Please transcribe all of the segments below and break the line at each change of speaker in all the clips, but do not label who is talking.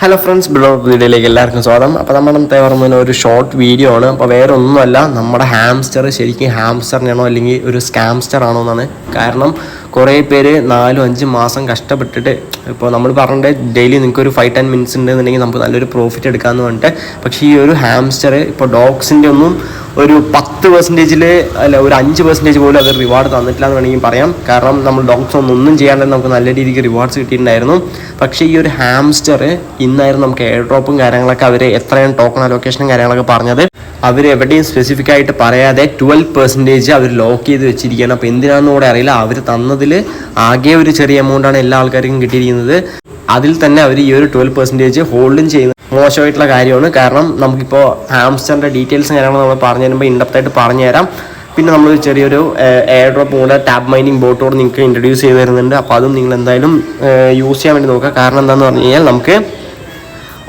Hello friends, blog വീഡിയോയിലേക്ക് എല്ലാവർക്കും സ്വാഗതം. അപ്പോൾ നമ്മുടെ പറഞ്ഞ ഒരു ഷോർട്ട് വീഡിയോ ആണ്. അപ്പോൾ വേറെ ഒന്നുമല്ല, നമ്മുടെ ഹാംസ്റ്റർ ശരിക്കും ഹാംസ്റ്ററിനാണോ അല്ലെങ്കിൽ ഒരു സ്കാംസ്റ്റർ ആണോ എന്നാണ്. കാരണം കുറേ പേര് 4-5 മാസം കഷ്ടപ്പെട്ടിട്ട് ഇപ്പോൾ നമ്മൾ പറഞ്ഞിട്ട് ഡെയിലി നിങ്ങൾക്ക് ഒരു 5-10 മിനിറ്റ്സ് ഉണ്ടെന്നുണ്ടെങ്കിൽ നമുക്ക് നല്ലൊരു പ്രോഫിറ്റ് എടുക്കാമെന്ന് പറഞ്ഞിട്ട്. പക്ഷേ ഈ ഒരു ഹാംസ്റ്റർ ഇപ്പോൾ ഡോഗ്സിൻ്റെ ഒന്നും ഒരു 10% അല്ല ഒരു 5% പോലും അത് റിവാർഡ് തന്നിട്ടില്ല എന്ന് വേണമെങ്കിൽ പറയാം. കാരണം നമ്മൾ ഡോഗ്സ് ഒന്നും ചെയ്യാണ്ട് നമുക്ക് നല്ല രീതിക്ക് റിവാർഡ്സ് കിട്ടിയിട്ടുണ്ടായിരുന്നു. പക്ഷേ ഈ ഒരു ഹാംസ്റ്റർ ഇന്നായിരുന്നു നമുക്ക് എയർ ഡ്രോപ്പും കാര്യങ്ങളൊക്കെ അവർ എത്രയാണ് ടോക്കൺ അലൊക്കേഷനും കാര്യങ്ങളൊക്കെ പറഞ്ഞത്. അവർ എവിടെയും സ്പെസിഫിക് ആയിട്ട് പറയാതെ 12% അവർ ലോക്ക് ചെയ്ത് വെച്ചിരിക്കുകയാണ്. അപ്പോൾ എന്തിനാണെന്ന് കൂടെ അറിയില്ല. അവർ തന്നതിൽ ആകെ ഒരു ചെറിയ എമൗണ്ടാണ് എല്ലാ ആൾക്കാർക്കും കിട്ടിയിരിക്കുന്നത്. അതിൽ തന്നെ അവർ ഈ ഒരു 12% ഹോൾഡും ചെയ്യുന്നത് മോശമായിട്ടുള്ള കാര്യമാണ്. കാരണം നമുക്കിപ്പോൾ ഹാംസ്റ്ററിൻ്റെ ഡീറ്റെയിൽസും കാര്യങ്ങളും നമ്മൾ പറഞ്ഞു തരുമ്പോൾ ഇൻഡെപ്തായിട്ട് പറഞ്ഞു തരാം. പിന്നെ നമ്മൾ ചെറിയൊരു എയർ ഡ്രോപ്പ് കൂടെ ടാബ് മൈനിങ് ബോട്ടോട് നിങ്ങൾക്ക് ഇൻട്രൊഡ്യൂസ് ചെയ്ത് തരുന്നുണ്ട്. അപ്പോൾ അതും നിങ്ങൾ എന്തായാലും യൂസ് ചെയ്യാൻ വേണ്ടി നോക്കുക. കാരണം എന്താണെന്ന് പറഞ്ഞു കഴിഞ്ഞാൽ നമുക്ക്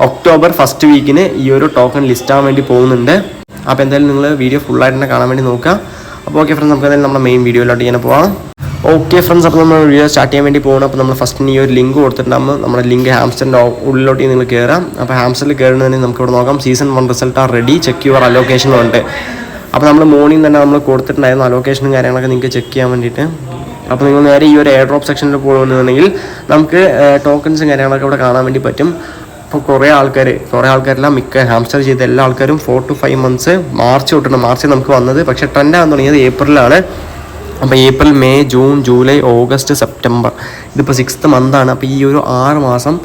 ഒക്ടോബർ ഫസ്റ്റ് വീക്കിന് ഈ ഒരു ടോക്കൺ ലിസ്റ്റ് ആവാൻ വേണ്ടി പോകുന്നുണ്ട്. അപ്പോൾ എന്തായാലും നിങ്ങൾ വീഡിയോ ഫുള്ളായിട്ട് തന്നെ കാണാൻ വേണ്ടി നോക്കുക. അപ്പോൾ ഓക്കെ ഫ്രണ്ട്സ്, നമുക്ക് എന്തായാലും നമ്മുടെ മെയിൻ വീഡിയോയിലോട്ട് ഇങ്ങനെ പോകാം. ഓക്കെ ഫ്രണ്ട്സ്, അപ്പോൾ നമ്മൾ വീഡിയോ സ്റ്റാർട്ട് ചെയ്യാൻ വേണ്ടി പോകണം. അപ്പോൾ നമ്മൾ ഫസ്റ്റ് ഈ ഒരു ലിങ്ക് കൊടുത്തിട്ടുണ്ടാകുമ്പോൾ നമ്മുടെ ലിങ്ക് ഹാംസ്റ്ററിൻ്റെ ഉള്ളിലോട്ട് നിങ്ങൾ കയറാം. അപ്പോൾ ഹാംസ്റ്ററിൽ കയറുന്നതിന് നമുക്ക് ഇവിടെ നോക്കാം. Season 1 result are ready, check your അലോക്കേഷനും ഉണ്ട്. അപ്പോൾ നമ്മൾ മോർണിംഗ് തന്നെ നമ്മൾ കൊടുത്തിട്ടുണ്ടായിരുന്നു അലോക്കേഷനും കാര്യങ്ങളൊക്കെ നിങ്ങൾക്ക് ചെക്ക് ചെയ്യാൻ വേണ്ടിയിട്ട്. അപ്പോൾ നിങ്ങൾ നേരെ ഈ ഒരു എയർ ഡ്രോപ്പ് സെക്ഷനിൽ പോകുന്നുണ്ടെങ്കിൽ നമുക്ക് ടോക്കൺസും കാര്യങ്ങളൊക്കെ ഇവിടെ കാണാൻ വേണ്ടി പറ്റും. അപ്പോൾ കുറേ ആൾക്കാരെല്ലാം മിക്ക ഹാംസ്റ്റർ ചെയ്ത എല്ലാ ആൾക്കാരും 4 to 5 months മാർച്ച് തൊട്ടുണ്ട്. മാർച്ച് നമുക്ക് വന്നത്, പക്ഷേ ട്രെൻഡ് ആകാൻ തുടങ്ങിയത് ഏപ്രിലാണ്. അപ്പോൾ April, May, June, July, August, September, ഇതിപ്പോൾ 6th month ആണ്. അപ്പോൾ ഈ ഒരു 6 മാസം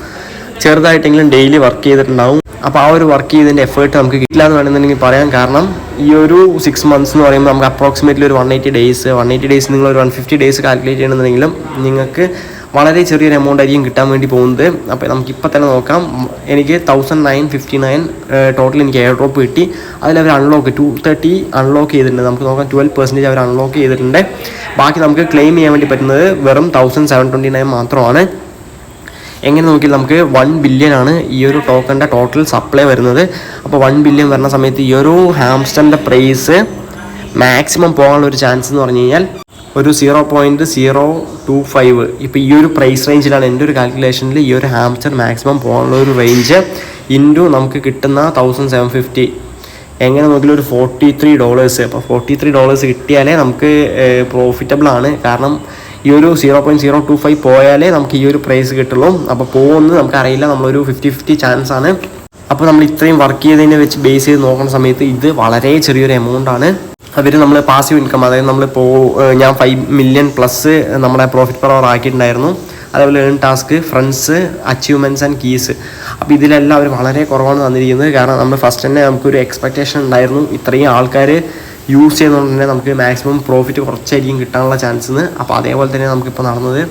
ചെറുതായിട്ടെങ്കിലും ഡെയിലി വർക്ക് ചെയ്തിട്ടുണ്ടാവും. അപ്പോൾ ആ ഒരു വർക്ക് ചെയ്തതിൻ്റെ എഫേർട്ട് നമുക്ക് കിട്ടില്ല എന്ന് വേണമെന്നുണ്ടെങ്കിൽ പറയാം. കാരണം ഈ ഒരു 6 months എന്ന് പറയുമ്പോൾ നമുക്ക് അപ്രോക്സിമേറ്റ്ലി ഒരു 180 days നിങ്ങൾ ഒരു 150 days കാൽക്കുലേറ്റ് ചെയ്യണമെന്നുണ്ടെങ്കിലും നിങ്ങൾക്ക് വളരെ ചെറിയൊരു എമൗണ്ട് ആയിരിക്കും കിട്ടാൻ വേണ്ടി പോകുന്നത്. അപ്പോൾ നമുക്കിപ്പോൾ തന്നെ നോക്കാം. എനിക്ക് 1959 ടോട്ടൽ എനിക്ക് എയർ ഡ്രോപ്പ് കിട്ടി. അതിലവർ 230 അൺലോക്ക് ചെയ്തിട്ടുണ്ട്. നമുക്ക് നോക്കാം 12% അവർ അൺലോക്ക് ചെയ്തിട്ടുണ്ട്. ബാക്കി നമുക്ക് ക്ലെയിം ചെയ്യാൻ വേണ്ടി പറ്റുന്നത് വെറും 1729 മാത്രമാണ്. എങ്ങനെ നോക്കിയാൽ നമുക്ക് 1 billion ആണ് ഈ ഒരു ടോക്കണിൻ്റെ ടോട്ടൽ സപ്ലൈ വരുന്നത്. അപ്പോൾ 1 billion വരുന്ന സമയത്ത് ഈ ഒരു ഹാംസ്റ്ററിൻ്റെ പ്രൈസ് മാക്സിമം പോകാനുള്ള ഒരു ചാൻസ് എന്ന് പറഞ്ഞു കഴിഞ്ഞാൽ ഒരു 0.025. ഇപ്പോൾ ഈ ഒരു പ്രൈസ് റേഞ്ചിലാണ് എൻ്റെ ഒരു കാൽക്കുലേഷനിൽ ഈ ഒരു ഹാംസ്റ്റർ മാക്സിമം പോകാനുള്ള ഒരു റേഞ്ച് ഇൻറ്റു നമുക്ക് കിട്ടുന്ന 1750. എങ്ങനെ നോക്കിയാലും ഒരു $43. അപ്പോൾ $43 കിട്ടിയാലേ നമുക്ക് പ്രോഫിറ്റബിൾ ആണ്. കാരണം ഈ ഒരു 0.025 പോയാലേ നമുക്ക് ഈ ഒരു പ്രൈസ് കിട്ടുള്ളൂ. അപ്പോൾ പോകുന്നത് നമുക്കറിയില്ല, നമ്മളൊരു 50-50 ചാൻസ് ആണ്. അപ്പോൾ നമ്മൾ ഇത്രയും വർക്ക് ചെയ്തതിനെ വെച്ച് ബേസ് ചെയ്ത് നോക്കുന്ന സമയത്ത് ഇത് വളരെ ചെറിയൊരു എമൗണ്ട് ആണ്. അവർ നമ്മൾ പാസീവ് ഇൻകം, അതായത് നമ്മളിപ്പോൾ ഞാൻ 5 million പ്ലസ് നമ്മുടെ പ്രോഫിറ്റ് പെർ അവർ ആക്കിയിട്ടുണ്ടായിരുന്നു. അതേപോലെ earn task, friends, achievements and keys. അപ്പോൾ ഇതിലെല്ലാം അവർ വളരെ കുറവാണ് തന്നിരിക്കുന്നത്. കാരണം നമ്മൾ ഫസ്റ്റ് തന്നെ നമുക്കൊരു എക്സ്പെക്റ്റേഷൻ ഉണ്ടായിരുന്നു ഇത്രയും ആൾക്കാർ യൂസ് ചെയ്യുന്നതുകൊണ്ട് തന്നെ നമുക്ക് മാക്സിമം പ്രോഫിറ്റ് കുറച്ചായിരിക്കും കിട്ടാനുള്ള ചാൻസ്. അപ്പോൾ അതേപോലെ തന്നെ നമുക്കിപ്പോൾ നടന്നത്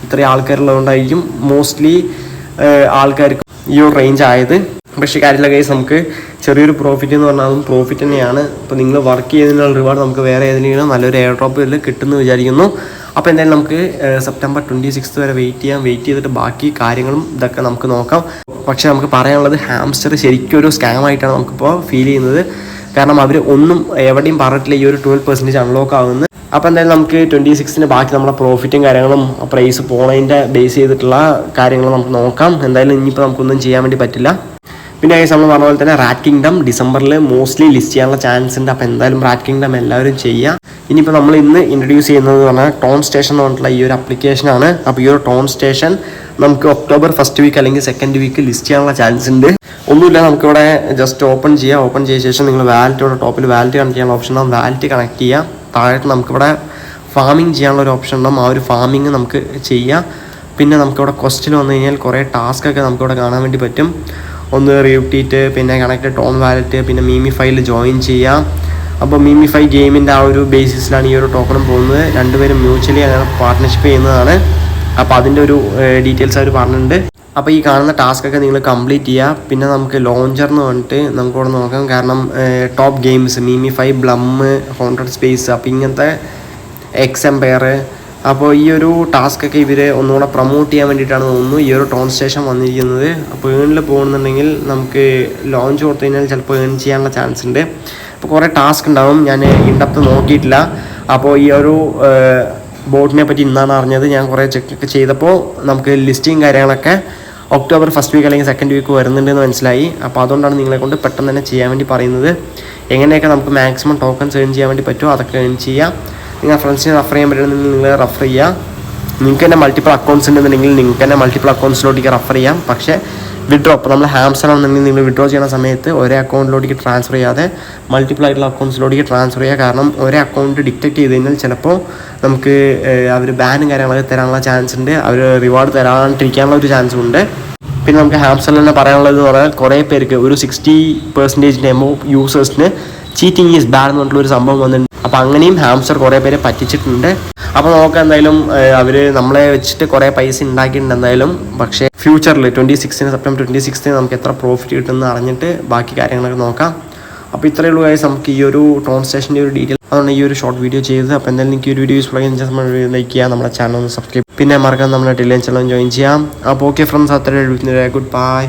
ഇത്രയും ആൾക്കാരുള്ളതുകൊണ്ടായിരിക്കും മോസ്റ്റ്ലി ആൾക്കാർക്ക് ഈ ഒരു റേഞ്ച് ആയത്. പക്ഷേ കാര്യമില്ല ഗൈസ്, നമുക്ക് ചെറിയൊരു പ്രോഫിറ്റ് എന്ന് പറഞ്ഞാൽ അതും പ്രോഫിറ്റ് തന്നെയാണ്. ഇപ്പോൾ നിങ്ങൾ വർക്ക് ചെയ്തതിനുള്ള റിവാർഡ് നമുക്ക് വേറെ ഏതെങ്കിലും നല്ലൊരു എയർ ഡ്രോപ്പിൽ കിട്ടുമെന്ന് വിചാരിക്കുന്നു. അപ്പോൾ എന്തായാലും നമുക്ക് സെപ്റ്റംബർ 26th വരെ വെയിറ്റ് ചെയ്തിട്ട് ബാക്കി കാര്യങ്ങളും ഇതൊക്കെ നമുക്ക് നോക്കാം. പക്ഷേ നമുക്ക് പറയാനുള്ളത് ഹാംസ്റ്റർ ശരിക്കും ഒരു സ്കാം ആയിട്ടാണ് നമുക്കിപ്പോൾ ഫീൽ ചെയ്യുന്നത്. കാരണം അവർ ഒന്നും എവിടെയും പറഞ്ഞിട്ടില്ല ഈ ഒരു 12% അൺലോക്ക് ആകുന്നത്. അപ്പോൾ എന്തായാലും നമുക്ക് 26th ബാക്കി നമ്മുടെ പ്രോഫിറ്റും കാര്യങ്ങളും പ്രൈസ് പോണതിൻ്റെ ബേസ് ചെയ്തിട്ടുള്ള കാര്യങ്ങൾ നമുക്ക് നോക്കാം. എന്തായാലും ഇനിയിപ്പോൾ നമുക്കൊന്നും ചെയ്യാൻ വേണ്ടി പറ്റില്ല. പിന്നെ നമ്മൾ പറഞ്ഞ പോലെ തന്നെ റാറ്റ് കിങ്ഡം ഡിസംബറിൽ മോസ്റ്റ്ലി ലിസ്റ്റ് ചെയ്യാനുള്ള ചാൻസ് ഉണ്ട്. അപ്പോൾ എന്തായാലും റാറ്റ് കിങ്ഡം എല്ലാവരും ചെയ്യുക. ഇനിയിപ്പോൾ നമ്മൾ ഇന്ന് ഇൻട്രൊഡ്യൂസ് ചെയ്യുന്നത് പറഞ്ഞാൽ ടോൺ സ്റ്റേഷൻ എന്ന് പറഞ്ഞിട്ടുള്ള ഈ ഒരു ആപ്ലിക്കേഷനാണ്. അപ്പോൾ ഈ ഒരു ടോൺ സ്റ്റേഷൻ നമുക്ക് ഒക്ടോബർ ഫസ്റ്റ് വീക്ക് അല്ലെങ്കിൽ സെക്കൻഡ് വീക്ക് ലിസ്റ്റ് ചെയ്യാനുള്ള ചാൻസ് ഉണ്ട്. ഒന്നുമില്ല, നമുക്കിവിടെ ജസ്റ്റ് ഓപ്പൺ ചെയ്ത ശേഷം നിങ്ങൾ വാലറ്റോടെ ടോപ്പിൽ വാലറ്റ് കണക്ട് ചെയ്യാനുള്ള ഓപ്ഷൻ ഉണ്ടാകും. വാലറ്റ് കണക്ട് ചെയ്യുക. താഴത്ത് നമുക്കിവിടെ ഫാമിംഗ് ചെയ്യാനുള്ള ഒരു ഓപ്ഷൻ ഉണ്ടാകും. ആ ഒരു ഫാമിംഗ് നമുക്ക് ചെയ്യാം. പിന്നെ നമുക്കിവിടെ ക്വസ്റ്റ്യൻ വന്നു കഴിഞ്ഞാൽ കുറേ ടാസ്കൊക്കെ നമുക്കിവിടെ കാണാൻ വേണ്ടി പറ്റും. ഒന്ന് റിയൂട്ടീറ്റ്, പിന്നെ കണക്ട് ടോൺ വാലറ്റ്, പിന്നെ മീമിഫൈയിൽ ജോയിൻ ചെയ്യാം. അപ്പോൾ മീമിഫൈ ഗെയിമിൻ്റെ ആ ഒരു ബേസിസിലാണ് ഈ ഒരു ടോക്കണും പോകുന്നത്. രണ്ടുപേരും മ്യൂച്വലി അങ്ങനെ പാർട്ട്ണർഷിപ്പ് ചെയ്യുന്നതാണ്. അപ്പോൾ അതിൻ്റെ ഒരു ഡീറ്റെയിൽസ് അവർ പറഞ്ഞിട്ടുണ്ട്. അപ്പോൾ ഈ കാണുന്ന ടാസ്കൊക്കെ നിങ്ങൾ കംപ്ലീറ്റ് ചെയ്യുക. പിന്നെ നമുക്ക് ലോഞ്ചർന്ന് പറഞ്ഞിട്ട് നമുക്കിവിടെ നോക്കാം. കാരണം ടോപ്പ് ഗെയിംസ്, മീമിഫൈ, ബ്ലം, ഹോണ്ടഡ് സ്പേസ്, അപ്പോൾ ഇങ്ങനത്തെ എക്സ് എംപയർ. അപ്പോൾ ഈ ഒരു ടാസ്കൊക്കെ ഇവർ ഒന്നുകൂടെ പ്രൊമോട്ട് ചെയ്യാൻ വേണ്ടിയിട്ടാണ് തോന്നുന്നു ഈ ഒരു ടോൺ സ്റ്റേഷൻ വന്നിരിക്കുന്നത്. അപ്പോൾ ഏണിൽ പോകുന്നുണ്ടെങ്കിൽ നമുക്ക് ലോഞ്ച് കൊടുത്തു കഴിഞ്ഞാൽ ചിലപ്പോൾ ഏൺ ചെയ്യാനുള്ള ചാൻസ് ഉണ്ട്. അപ്പോൾ കുറേ ടാസ്ക് ഉണ്ടാവും. ഞാൻ ഇൻഡെപ്ത് നോക്കിയിട്ടില്ല. അപ്പോൾ ഈ ഒരു ബോട്ടിനെ പറ്റി ഇന്നാണ് അറിഞ്ഞത്. ഞാൻ കുറേ ചെക്കൊക്കെ ചെയ്തപ്പോൾ നമുക്ക് ലിസ്റ്റിങ് കാര്യങ്ങളൊക്കെ ഒക്ടോബർ ഫസ്റ്റ് വീക്ക് അല്ലെങ്കിൽ സെക്കൻഡ് വീക്ക് വരുന്നുണ്ടെന്ന് മനസ്സിലായി. അപ്പോൾ അതുകൊണ്ടാണ് നിങ്ങളെ കൊണ്ട് പെട്ടെന്ന് തന്നെ ചെയ്യാൻ വേണ്ടി പറയുന്നത്. എങ്ങനെയൊക്കെ നമുക്ക് മാക്സിമം ടോക്കൺസ് ഏൺ ചെയ്യാൻ വേണ്ടി പറ്റുമോ അതൊക്കെ ഏൺ ചെയ്യുക. നിങ്ങൾ ഫ്രണ്ട്സിനെ റെഫർ ചെയ്യാൻ പറ്റുന്നുണ്ടെങ്കിൽ നിങ്ങൾ റെഫർ ചെയ്യുക. നിങ്ങൾക്ക് തന്നെ മൾട്ടിപ്പിൾ അക്കൗണ്ട്സ് ഉണ്ടെന്നുണ്ടെങ്കിൽ നിങ്ങൾക്ക് തന്നെ മൾട്ടിപ്പിൾ അക്കൗണ്ട്സിലോട്ടേക്ക് റെഫർ ചെയ്യാം. പക്ഷേ വിഡ്രോ ഇപ്പോൾ നമ്മൾ ഹാംസ്റ്റർ ആണെന്നുണ്ടെങ്കിൽ നിങ്ങൾ വിഡ്രോ ചെയ്യുന്ന സമയത്ത് ഒരേ അക്കൗണ്ടിലോട്ടേക്ക് ട്രാൻസ്ഫർ ചെയ്യാതെ മൾട്ടിപ്പിൾ ആയിട്ടുള്ള അക്കൗണ്ട്സിലോട്ടേക്ക് ട്രാൻസ്ഫർ ചെയ്യുക. കാരണം ഒരേ അക്കൗണ്ട് ഡിറ്റക്ട് ചെയ്ത് കഴിഞ്ഞാൽ ചിലപ്പോൾ നമുക്ക് അവർ ബാനും കാര്യങ്ങളൊക്കെ തരാനുള്ള ചാൻസ് ഉണ്ട്, അവർ റിവാർഡ് തരാണ്ടിരിക്കാനുള്ള ഒരു ചാൻസും ഉണ്ട്. പിന്നെ നമുക്ക് ഹാംസ്റ്ററിൽ തന്നെ പറയാനുള്ളത് എന്ന് പറഞ്ഞാൽ കുറേ പേർക്ക് ഒരു 60% എമോ യൂസേഴ്സിന് ചീറ്റിംഗ് ഈസ് ബാഡ് എന്ന് പറഞ്ഞിട്ടുള്ളൊരു സംഭവം വന്നിട്ടുണ്ട്. അപ്പോൾ അങ്ങനെയും ഹാംസ്റ്റർ കുറേ പേരെ പറ്റിച്ചിട്ടുണ്ട്. അപ്പോൾ നമുക്ക് എന്തായാലും അവർ നമ്മളെ വെച്ചിട്ട് കുറേ പൈസ ഉണ്ടാക്കിയിട്ടുണ്ട് എന്തായാലും. പക്ഷേ ഫ്യൂച്ചറിൽ സെപ്റ്റംബർ 26 നമുക്ക് എത്ര പ്രോഫിറ്റ് കിട്ടുമെന്ന് അറിഞ്ഞിട്ട് ബാക്കി കാര്യങ്ങളൊക്കെ നോക്കാം. അപ്പോൾ ഇത്രയേ ഉള്ളൂ ഗൈസ് നമുക്ക് ഈ ഒരു ടോൺ സ്റ്റേഷൻ്റെ ഒരു ഡീറ്റെയിൽ അതുകൊണ്ട് ഈ ഒരു ഷോർട്ട് വീഡിയോ ചെയ്തത്. അപ്പോൾ എന്തായാലും നിങ്ങൾക്ക് ഈ ഒരു വീഡിയോ യൂസ്ഫുൾ ആയി ലൈക്ക് ചെയ്യാം, നമ്മുടെ ചാനൽ ഒന്ന് സബ്സ്ക്രൈബ്, പിന്നെ മറക്കാൻ നമ്മുടെ ടെലിഗ്രാം ചാനൽ ജോയിൻ ചെയ്യാം. അപ്പോൾ ഓക്കെ ഫ്രണ്ട്സ്, അത്രയും ഗുഡ് ബൈ.